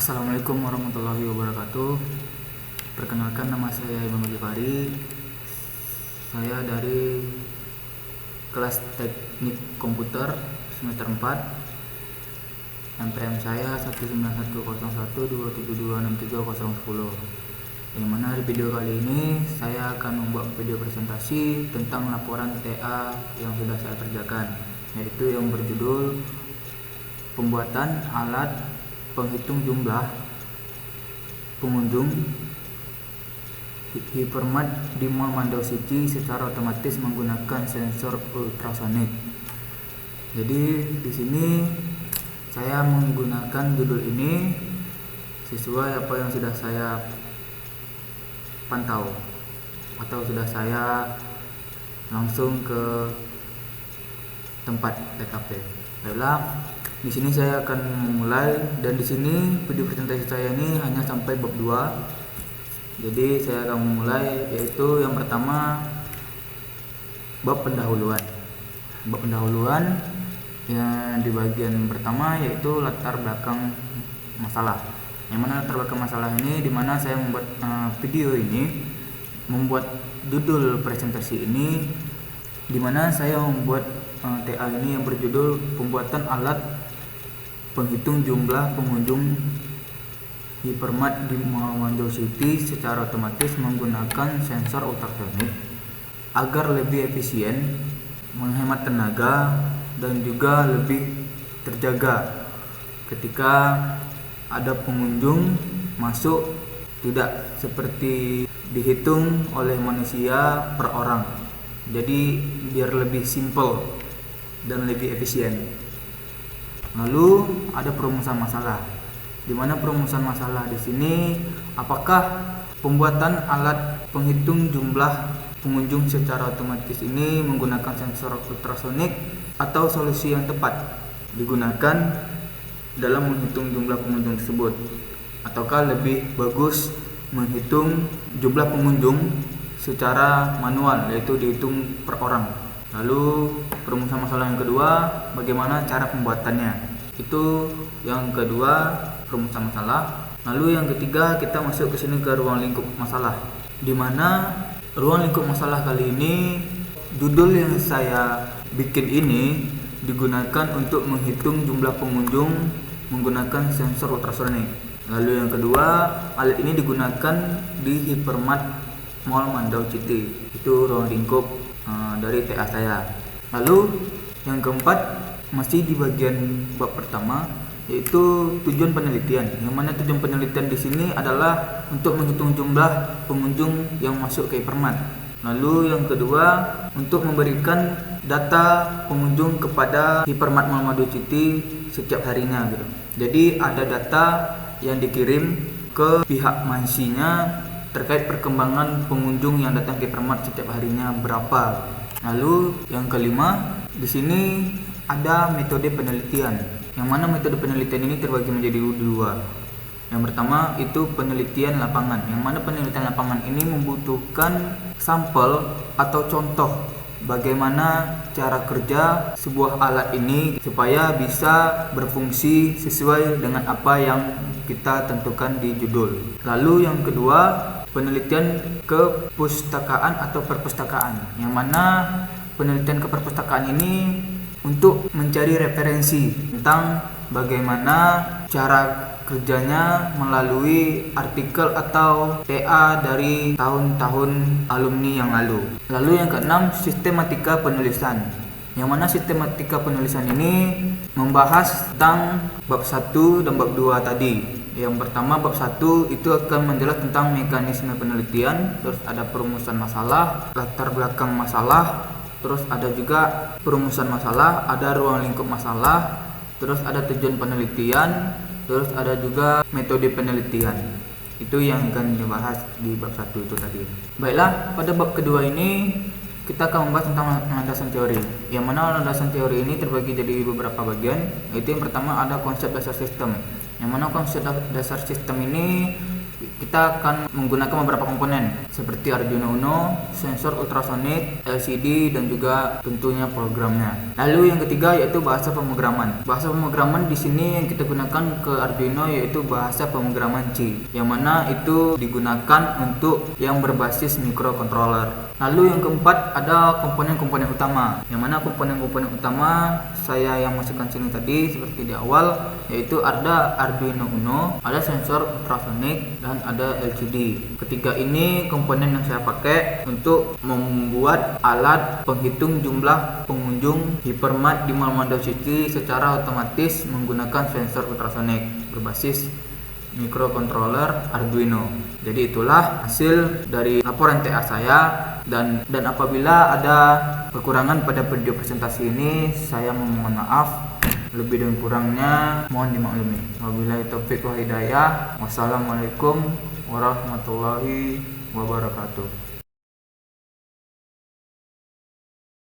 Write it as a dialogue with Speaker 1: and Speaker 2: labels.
Speaker 1: Assalamualaikum warahmatullahi wabarakatuh. Perkenalkan, nama saya Imam Ghifari. Saya dari kelas teknik komputer semester 4. NPM saya 1910127263010. Yang mana di video kali ini saya akan membuat video presentasi tentang laporan TA yang sudah saya kerjakan, yaitu yang berjudul pembuatan alat penghitung jumlah pengunjung Hypermart di Mall Mandau City secara otomatis menggunakan sensor ultrasonik. Jadi di sini saya menggunakan judul ini sesuai apa yang sudah saya pantau atau sudah saya langsung ke tempat TKP. Baiklah, di sini saya akan memulai, dan di sini video presentasi saya ini hanya sampai bab 2. Jadi saya akan memulai, yaitu yang pertama bab pendahuluan. Bab pendahuluan yang di bagian pertama yaitu latar belakang masalah. Yang mana latar belakang masalah ini dimana saya membuat video ini, membuat judul presentasi ini, dimana saya membuat TA ini yang berjudul pembuatan alat penghitung jumlah pengunjung Hypermart di Mall Mandau City secara otomatis menggunakan sensor ultrasonik agar lebih efisien, menghemat tenaga, dan juga lebih terjaga ketika ada pengunjung masuk, tidak seperti dihitung oleh manusia per orang. Jadi biar lebih simple dan lebih efisien. Lalu ada perumusan masalah. Di mana perumusan masalah di sini, apakah pembuatan alat penghitung jumlah pengunjung secara otomatis ini menggunakan sensor ultrasonik atau solusi yang tepat digunakan dalam menghitung jumlah pengunjung tersebut, ataukah lebih bagus menghitung jumlah pengunjung secara manual, yaitu dihitung per orang. Lalu perumusan masalah yang kedua, bagaimana cara pembuatannya. Itu yang kedua, perumusan masalah. Lalu yang ketiga, kita masuk ke sini ke ruang lingkup masalah. Di mana ruang lingkup masalah kali ini, judul yang saya bikin ini digunakan untuk menghitung jumlah pengunjung menggunakan sensor ultrasonik. Lalu yang kedua, alat ini digunakan di Hypermart Mall Mandau City. Itu ruang lingkup dari TA saya. Lalu yang keempat, masih di bagian bab pertama, yaitu tujuan penelitian. Yang mana tujuan penelitian di sini adalah untuk menghitung jumlah pengunjung yang masuk ke Hypermart. Lalu yang kedua, untuk memberikan data pengunjung kepada Hypermart Mall Mandau City setiap harinya gitu. Jadi ada data yang dikirim ke pihak mansinya terkait perkembangan pengunjung yang datang ke Hypermart setiap harinya berapa. Lalu yang kelima, di sini ada metode penelitian. Yang mana metode penelitian ini terbagi menjadi dua. Yang pertama itu penelitian lapangan. Yang mana penelitian lapangan ini membutuhkan sampel atau contoh bagaimana cara kerja sebuah alat ini supaya bisa berfungsi sesuai dengan apa yang kita tentukan di judul. Lalu yang kedua, penelitian kepustakaan atau perpustakaan. Yang mana penelitian keperpustakaan ini untuk mencari referensi tentang bagaimana cara kerjanya melalui artikel atau TA dari tahun-tahun alumni yang lalu. Lalu yang keenam, sistematika penulisan. Yang mana sistematika penulisan ini membahas tentang bab 1 dan bab 2 tadi. Yang pertama, bab 1 itu akan menjelaskan tentang mekanisme penelitian, terus ada perumusan masalah, latar belakang masalah, terus ada juga perumusan masalah, ada ruang lingkup masalah, terus ada tujuan penelitian, terus ada juga metode penelitian. Itu yang akan dibahas di bab 1 itu tadi. Baiklah, pada bab kedua ini kita akan membahas tentang landasan teori. Yang mana landasan teori ini terbagi jadi beberapa bagian. Yaitu yang pertama ada konsep dasar sistem. Yang mana konsep dasar sistem ini kita akan menggunakan beberapa komponen seperti Arduino Uno, sensor ultrasonic, LCD, dan juga tentunya programnya. Lalu yang ketiga yaitu bahasa pemrograman. Bahasa pemrograman di sini yang kita gunakan ke Arduino yaitu bahasa pemrograman C, yang mana itu digunakan untuk yang berbasis microcontroller. Lalu yang keempat ada komponen-komponen utama, yang mana komponen-komponen utama saya yang masukkan sini tadi seperti di awal, yaitu ada Arduino Uno, ada sensor ultrasonic, dan ada LCD. Ketiga ini komponen yang saya pakai untuk membuat alat penghitung jumlah pengunjung Hypermart di Mall Mandau City secara otomatis menggunakan sensor ultrasonic berbasis microcontroller Arduino. Jadi itulah hasil dari laporan TA saya, dan apabila ada kekurangan pada video presentasi ini saya memohon maaf. Lebih dan kurangnya mohon dimaklumi. Wabillahi taufiq wal hidayah. Wassalamualaikum warahmatullahi wabarakatuh.